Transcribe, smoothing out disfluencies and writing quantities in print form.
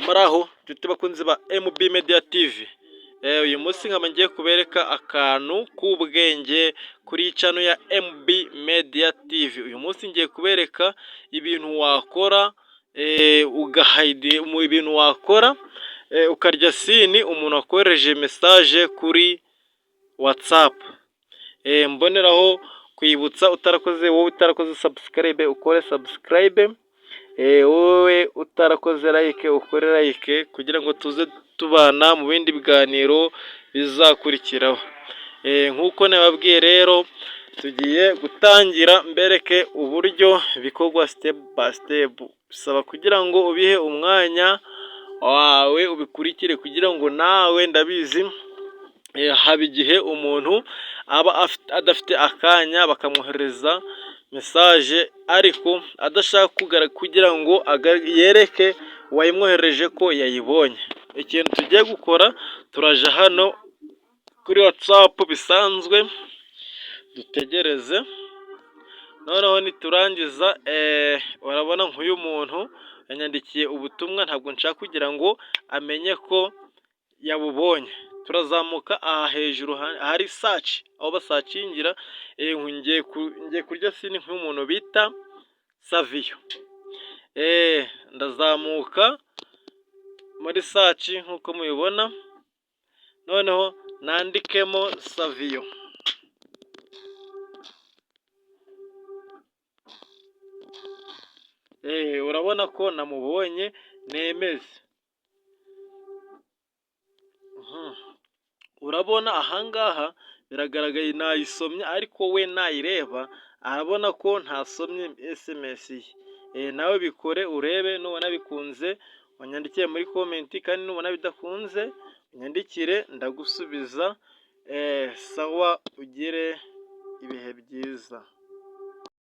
Muraho nshuti bakunzi ba MB Media TV. Uyu munsi nkaba ngiye kubereka akantu k'ubwenge kuri channel ya MB Media TV. Uyu munsi ngiye kubereka ibintu wakora mu ibintu wakora ukarya sini umuntu wakohereje message kuri WhatsApp. Mboneraho kwibutsa wowe utarakoze subscribe ukore subscribe. Wowe utarakoze like ukore like kugira ngo tuze tubana mu bindi biganiro bizakurikiraho. Nk'uko nababwiye rero tugiye gutangira mbereke uburyo bikorwa step by step. Bisaba kugira ngo ubihe umwanya wawe ubikurikire kugira ngo nawe ndabizi haba igihe umuntu aba adafite akanya bakamwohereza message ariko adashaka kugira ngo yereke uwayimwohereje ko yayibonye. Ikintu tugiye gukora, turaje hano kuri WhatsApp bisanzwe dutegereze, noneho niturangiza urabona nk'uyu muntu yanyandikiye ubutumwa, ntabwo nshaka kugira ngo amenye ko yabubonye. Turazamuka aha hejuru hari search, aho basacingira. Ngiye kurya sini nk'umuntu bita Savio. Ndazamuka muri search nk'uko mubibona, noneho nandikemo Savio. Urabona ko namubonye, nemeze. Urabona ahangaha biragaragaye nayisomye, ariko we nayireba arabona ko ntasomye SMS ye. Nawe bikore urebe, nubona bikunze wanyandikiye muri comment, kandi nubona bidakunze unyandikire ndagusubiza. Sawa, ugire ibihe byiza.